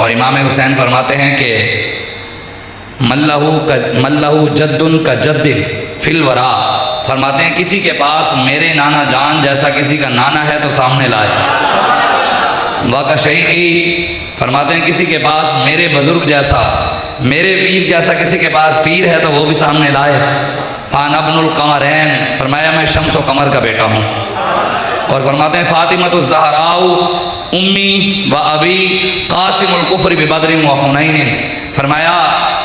اور امام حسین فرماتے ہیں کہ ملہو جدن کا جد فی الورا، فرماتے ہیں کسی کے پاس میرے نانا جان جیسا کسی کا نانا ہے تو سامنے لائے۔ واقع شیخی فرماتے ہیں کسی کے پاس میرے بزرگ جیسا، میرے پیر جیسا کسی کے پاس پیر ہے تو وہ بھی سامنے لائے۔ فانا ابن القمرین، فرمایا میں شمس و قمر کا بیٹا ہوں۔ اور فرماتے ہیں فاطمۃ الزہراء امی و ابی قاسم الکفر ببدر و حنین، فرمایا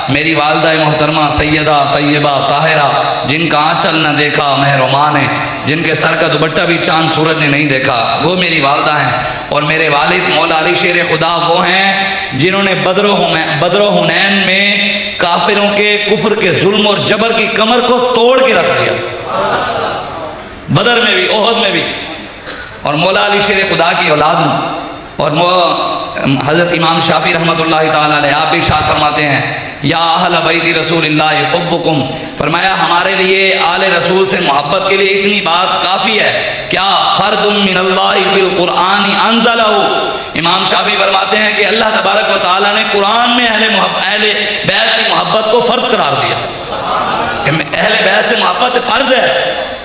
میری والدہ محترمہ سیدہ طیبہ طاہرہ جن کا آنچل نہ دیکھا مہرما نے، جن کے سر کا دوپٹہ بھی چاند سورج نے نہیں دیکھا، وہ میری والدہ ہیں۔ اور میرے والد مولا علی شیر خدا وہ ہیں جنہوں نے بدر و حنین میں کافروں کے کفر کے ظلم اور جبر کی کمر کو توڑ کے رکھ دیا، بدر میں بھی احد میں بھی۔ اور مولا علی شیر خدا کی اولاد ہوں۔ اور حضرت امام شافعی رحمۃ اللہ تعالیٰ علیہ آپ بھی ارشاد فرماتے ہیں یا اہل بیت رسول اللہ حبکم، فرمایا ہمارے لیے آل رسول سے محبت کے لیے اتنی بات کافی ہے کیا فرد من اللہ فی القرآن انزلہ، امام شافعی فرماتے ہیں کہ اللہ تبارک و تعالیٰ نے قرآن میں اہل بیت کی محبت کو فرض قرار دیا کہ اہل بیت سے محبت فرض ہے۔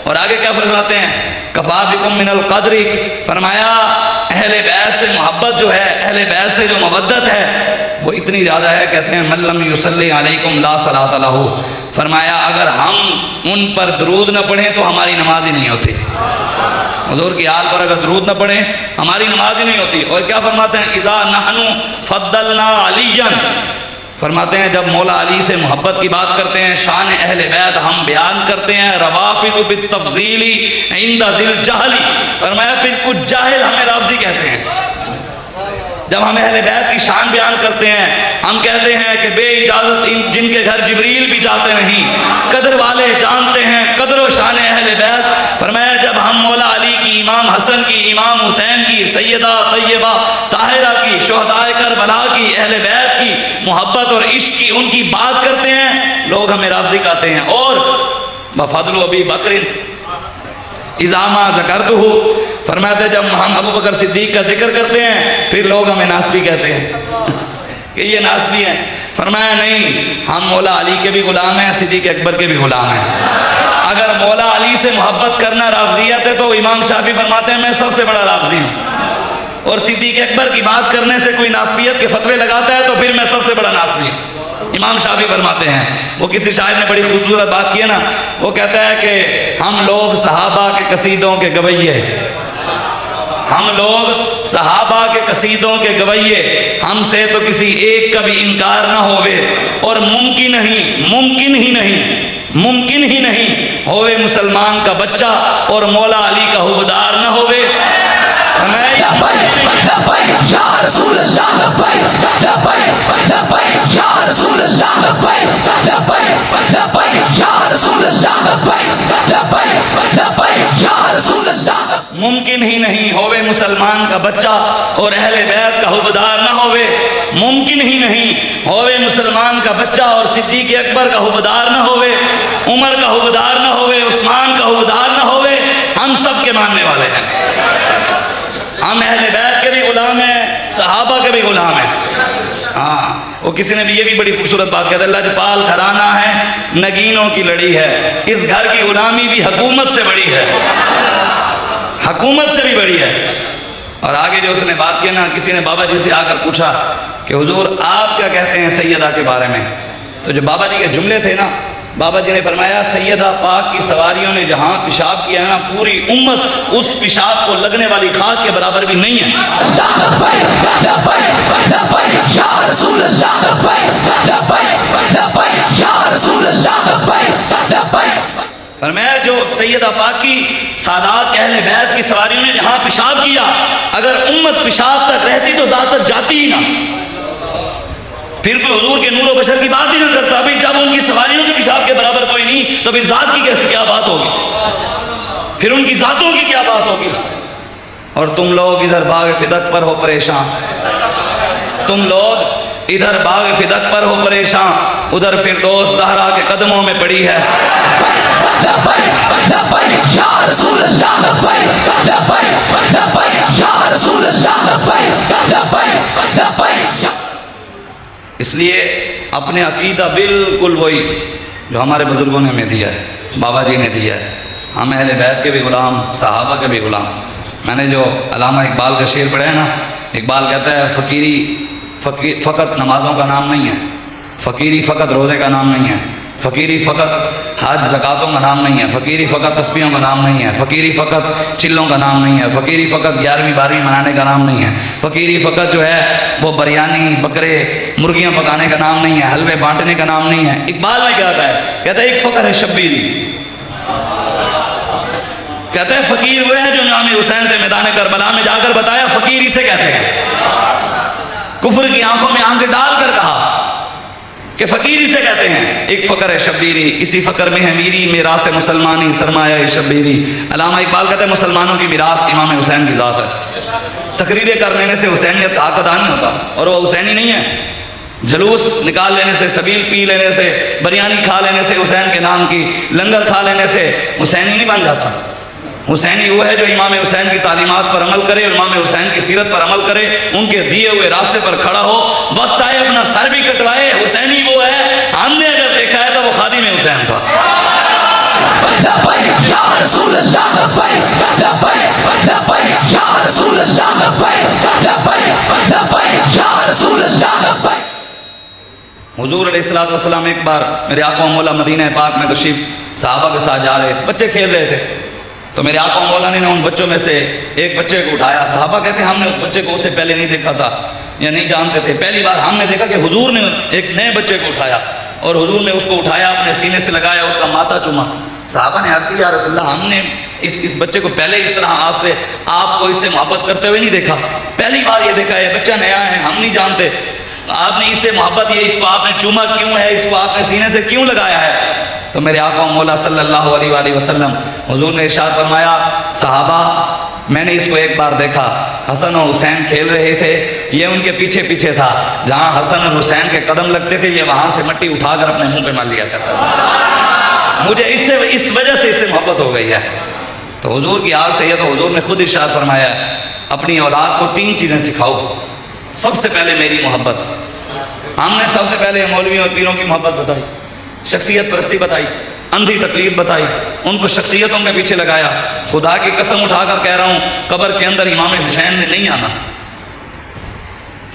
اور آگے کیا فرماتے ہیں کفا بکم من القدر، فرمایا اہل بیت سے محبت جو ہے، اہل بیت سے جو مودت ہے وہ اتنی زیادہ ہے، کہتے ہیں من لم یصلی علیکم لا صلاۃ لہ، فرمایا اگر ہم ان پر درود نہ پڑھیں تو ہماری نماز ہی نہیں ہوتی، حضور کی آل پر اگر درود نہ پڑھیں ہماری نماز ہی نہیں ہوتی۔ اور کیا فرماتے ہیں اذا نحن فضلنا علیًا، فرماتے ہیں جب مولا علی سے محبت کی بات کرتے ہیں، شان اہل بیت ہم بیان کرتے ہیں، روافض بالتفضیل عند ذی الجہل، فرمایا پھر کچھ جاہل ہمیں رافضی کہتے ہیں۔ جب ہم اہل بیت کی شان بیان کرتے ہیں ہم کہتے ہیں کہ بے اجازت جن کے گھر جبریل بھی جاتے نہیں، قدر والے جانتے ہیں قدر و شان اہل بیت۔ فرمایا جب ہم مولا علی کی، امام حسن کی، امام حسین کی، سیدہ طیبہ طاہرہ کی، شہدائے کربلا کی، اہل بیت کی محبت اور عشق کی ان کی بات کرتے ہیں، لوگ ہمیں رافضی کہتے ہیں۔ اور بفضل ابی بکر اذا ما ذکرتہ، فرماتے جب ہم ابو بکر صدیق کا ذکر کرتے ہیں پھر لوگ ہمیں ناسبی کہتے ہیں کہ یہ ناسبی ہیں۔ فرمایا نہیں، ہم مولا علی کے بھی غلام ہیں، صدیق اکبر کے بھی غلام ہیں۔ اگر مولا علی سے محبت کرنا رافضیت ہے تو امام شافعی فرماتے ہیں میں سب سے بڑا رافضی ہوں، اور صدیق اکبر کی بات کرنے سے کوئی ناسبیت کے فتوے لگاتا ہے تو پھر میں سب سے بڑا ناسبی ہوں۔ امام شافعی فرماتے ہیں، وہ کسی شاعر نے بڑی خوبصورت بات کی ہے نا، وہ کہتا ہے کہ ہم لوگ صحابہ کے قصیدوں کے گویے، ہم لوگ صحابہ کے قصیدوں کے گویے، ہم سے تو کسی ایک کا بھی انکار نہ ہوئے، اور ممکن ہی نہیں ہوئے مسلمان کا بچہ اور مولا علی کا حبدار نہ ہوئے۔ یا رسول اللہ لبیک لبیک لبیک یا رسول اللہ لبیک لبیک لبیک یا رسول اللہ لبیک لبیک لبیک یا رسول اللہ۔ ممکن ہی نہیں ہوئے مسلمان کا بچہ اور اہل بیت کا حبدار نہ ہوئے، ممکن ہی نہیں ہوئے مسلمان کا بچہ اور صدیق اکبر کا حبدار نہ ہوئے، عمر کا حبدار نہ ہوئے، عثمان کا حبدار نہ ہوئے۔ ہم سب کے ماننے والے ہیں، ہم اہل بیت کے بھی غلام ہیں، صحابہ کے بھی غلام ہیں۔ ہاں، وہ کسی نے بھی یہ بھی بڑی خوبصورت بات کہتا ہے، لجپال گھرانہ ہے نگینوں کی لڑی ہے، اس گھر کی غلامی بھی حکومت سے بڑی ہے، حکومت سے بھی بڑی ہے۔ اور آگے جو اس نے بات کی نا، کسی نے بابا جی سے آ کر پوچھا کہ حضور آپ کیا کہتے ہیں سیدہ کے بارے میں، تو جو بابا جی کے جملے تھے نا، بابا جی نے فرمایا سیدہ پاک کی سواریوں نے جہاں پیشاب کیا ہے نا، پوری امت اس پیشاب کو لگنے والی خاک کے برابر بھی نہیں ہے۔ فرمایا جو سیدہ پاک کی سادات اہل بیت کی سواریوں نے جہاں پیشاب کیا، اگر امت پیشاب تک رہتی تو ذات تک جاتی ہی نہ، پھر کوئی حضور کے نور و بشر کی بات ہی نہ کرتا۔ بھی جب ان کی سواریوں کے پیشاب کے برابر کوئی نہیں تو پھر ذات کی کیسے کیا بات ہوگی، پھر ان کی ذاتوں کی کیا بات ہوگی۔ اور تم لوگ ادھر باغ فدق پر ہو پریشان، تم لوگ ادھر باغ فدق پر ہو پریشان، ادھر فردوس زہرا کے قدموں میں پڑی ہے۔ یا رسول اللہ لبیک لبیک لبیک یا رسول اللہ لبیک لبیک لبیک۔ اس لیے اپنے عقیدہ بالکل وہی جو ہمارے بزرگوں نے ہمیں دیا ہے، بابا جی نے دیا ہے. ہم اہل بیت کے بھی غلام، صحابہ کے بھی غلام. میں نے جو علامہ اقبال کا شعر پڑھا ہے نا، اقبال کہتا ہے فقیری فقط نمازوں کا نام نہیں ہے، فقیری فقط روزے کا نام نہیں ہے، فقیری فقط حج زکاتوں کا نام نہیں ہے، فقیری فقط تسبیحوں کا نام نہیں ہے، فقیری فقط چلوں کا نام نہیں ہے، فقیری فقط 11ویں 12ویں منانے کا نام نہیں ہے، فقیری فقط جو ہے وہ بریانی بکرے مرغیاں پکانے کا نام نہیں ہے، حلوے بانٹنے کا نام نہیں ہے. اقبال نے کیا کہا ہے؟ کہتا ہے ایک فقر ہے شبیری. کہتا ہے فقیر وہ ہے جو امام حسین سے میدان کربلا میں جا کر بتایا فقیر اسے کہتے ہیں. کفر کی آنکھوں میں آنکھ ڈال کر کہا کہ فقیر اسے کہتے ہیں. ایک فقر ہے شبیری، اسی فقر میں ہے میری میراث مسلمانی سرمایہ شبیری. علامہ اقبال کہتے ہیں مسلمانوں کی میراث امام حسین کی ذات ہے. تقریریں کر لینے سے حسینیت کا عقد نہیں ہوتا، اور وہ حسینی نہیں ہے. جلوس نکال لینے سے، سبیل پی لینے سے، بریانی کھا لینے سے، حسین کے نام کی لنگر کھا لینے سے حسینی نہیں بن جاتا. حسینی وہ ہے جو امام حسین کی تعلیمات پر عمل کرے، امام حسین کی سیرت پر عمل کرے، ان کے دیے ہوئے راستے پر کھڑا ہو، وقت آئے اپنا سر بھی کٹوائے. حسینی وہ ہے، ہم نے اگر دیکھا ہے تو وہ خادم حسین تھا. لبیک یا رسول اللہ لبیک لبیک لبیک یا رسول اللہ لبیک لبیک لبیک یا رسول اللہ لبیک. حضور علیہ السلام ایک بار میرے آقا و مولا مدینہ پاک میں تشریف صحابہ کے ساتھ جا رہے، بچے کھیل رہے تھے. تو میرے آقا و مولا نے ان بچوں میں سے ایک بچے کو اٹھایا. صحابہ کہتے ہیں ہم نے اس بچے کو اسے پہلے نہیں دیکھا تھا یا نہیں جانتے تھے. پہلی بار ہم نے دیکھا کہ حضور نے ایک نئے بچے کو اٹھایا، اور حضور نے اس کو اٹھایا، اپنے سینے سے لگایا، اس کا ماتھا چوما. صحابہ نے عرض کیا یا رسول اللہ ہم نے اس بچے کو پہلے اس طرح آپ کو اس سے محبت کرتے ہوئے نہیں دیکھا، پہلی بار یہ دیکھا ہے، بچہ نیا ہے، ہم نہیں جانتے. آپ نے اس سے محبت، یہ اس کو آپ نے چوما کیوں ہے، اس کو آپ نے سینے سے کیوں لگایا ہے؟ تو میرے آقا و مولا صلی اللہ علیہ وآلہ وسلم حضور نے ارشاد فرمایا صحابہ میں نے اس کو ایک بار دیکھا، حسن و حسین کھیل رہے تھے، یہ ان کے پیچھے پیچھے تھا، جہاں حسن اور حسین کے قدم لگتے تھے یہ وہاں سے مٹی اٹھا کر اپنے منہ پہ مار لیا کرتا تھا. مجھے اس وجہ سے اس سے محبت ہو گئی ہے. تو حضور کی حال سے یہ تو حضور نے خود ارشاد فرمایا ہے اپنی اولاد کو 3 چیزیں سکھاؤ. سب سے پہلے میری محبت. ہم نے سب سے پہلے مولویوں اور پیروں کی محبت بتائی، شخصیت پرستی بتائی، اندھی تقلید بتائی، ان کو شخصیتوں کے پیچھے لگایا. خدا کی قسم اٹھا کر کہہ رہا ہوں قبر کے اندر امام حسین نے نہیں آنا.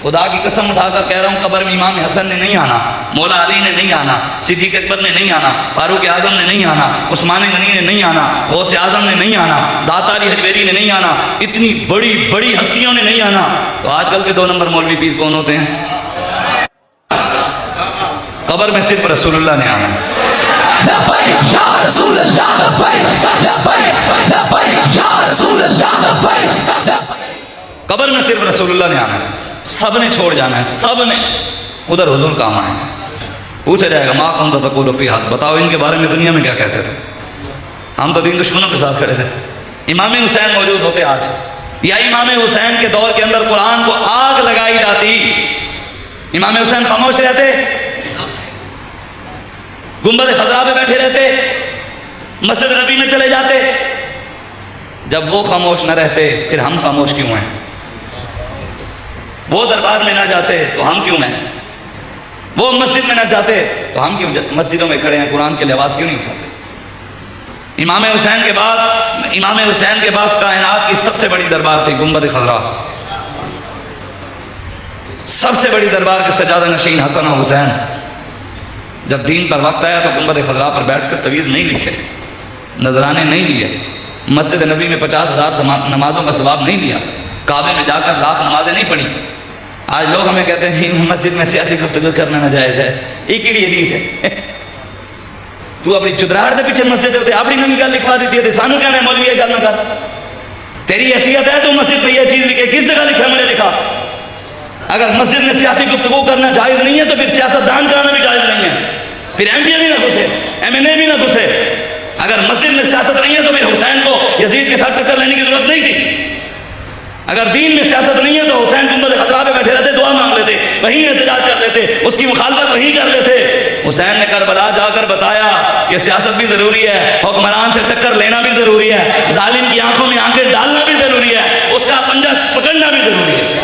خدا کی قسم اٹھا کر کہہ رہا ہوں قبر میں امام حسن نے نہیں آنا، مولا علی نے نہیں آنا، صدیق اکبر نے نہیں آنا، فاروق اعظم نے نہیں آنا، عثمان غنی نے نہیں آنا، غوث اعظم نے نہیں آنا، داتا علی حجویری نے نہیں آنا، اتنی بڑی بڑی ہستیوں نے نہیں آنا. تو آج کل کے 2 نمبر مولوی پیر کون ہوتے ہیں؟ قبر میں صرف رسول اللہ نے آنا. لبیک یا رسول اللہ لبیک لبیک لبیک یا رسول اللہ لبیک. قبر میں صرف رسول اللہ نے آنا ہے، سب نے چھوڑ جانا ہے، سب نے. ادھر حضور کام آئے ہیں. پوچھا جائے گا ما کنت تقول فی ھذا، بتاؤ ان کے بارے میں دنیا میں کیا کہتے تھے؟ ہم تو دین دشمنوں کے ساتھ کھڑے تھے. امام حسین موجود ہوتے آج، یا امام حسین کے دور کے اندر قرآن کو آگ لگائی جاتی، امام حسین خاموش رہتے، گنبد خضرا پہ بیٹھے رہتے، مسجد نبی میں چلے جاتے؟ جب وہ خاموش نہ رہتے پھر ہم خاموش کیوں ہیں؟ وہ دربار میں نہ جاتے تو ہم کیوں ہیں؟ وہ مسجد میں نہ جاتے تو ہم کیوں مسجدوں میں کھڑے ہیں؟ قرآن کے لیے آواز کیوں نہیں اٹھاتے؟ امام حسین کے پاس کائنات کی سب سے بڑی دربار تھی گنبد خضرا. سب سے بڑی دربار کے سجادہ نشین حسن و حسین. جب دین پر وقت آیا تو گنبد خضرا پر بیٹھ کر تویز نہیں لکھے، نذرانے نہیں لیے، مسجد نبی میں 50,000 نمازوں کا ثواب نہیں لیا، کعبے میں جا کر 1,00,000 نمازیں نہیں پڑھی. آج لوگ ہمیں کہتے ہیں مسجد میں سیاسی گفتگو کرنا ناجائز ہے. ایک ہی حدیث ہے تو اپنی چدراہٹ کے پیچھے مسجد ہوتے اپنی نمی گل لکھوا دیتی ہے، سانو کہنا ہے مولوی یہ گل نہ کر. تیری حیثیت ہے تو مسجد پہ یہ چیز لکھے، کس جگہ لکھا مجھے دکھا. اگر مسجد میں سیاسی گفتگو کرنا جائز نہیں ہے تو پھر سیاست دان کرانا بھی جائز نہیں ہے، پھر ایم پی اے بھی نہ گھسے، ایم این اے بھی نہ گھسے. اگر مسجد میں سیاست نہیں ہے تو پھر حسین کو یزید کے ساتھ ٹکر لینے کی ضرورت نہیں تھی. اگر دین میں سیاست نہیں ہے تو حسین گنبد خضرا پہ بیٹھے رہتے، دعا مانگ لیتے، وہیں احتجاج کر لیتے، اس کی مخالفت وہیں کر لیتے. حسین نے کربلا جا کر بتایا کہ سیاست بھی ضروری ہے، حکمران سے ٹکر لینا بھی ضروری ہے، ظالم کی آنکھوں میں آنکھیں ڈالنا بھی ضروری ہے، اس کا پنجہ پکڑنا بھی ضروری ہے.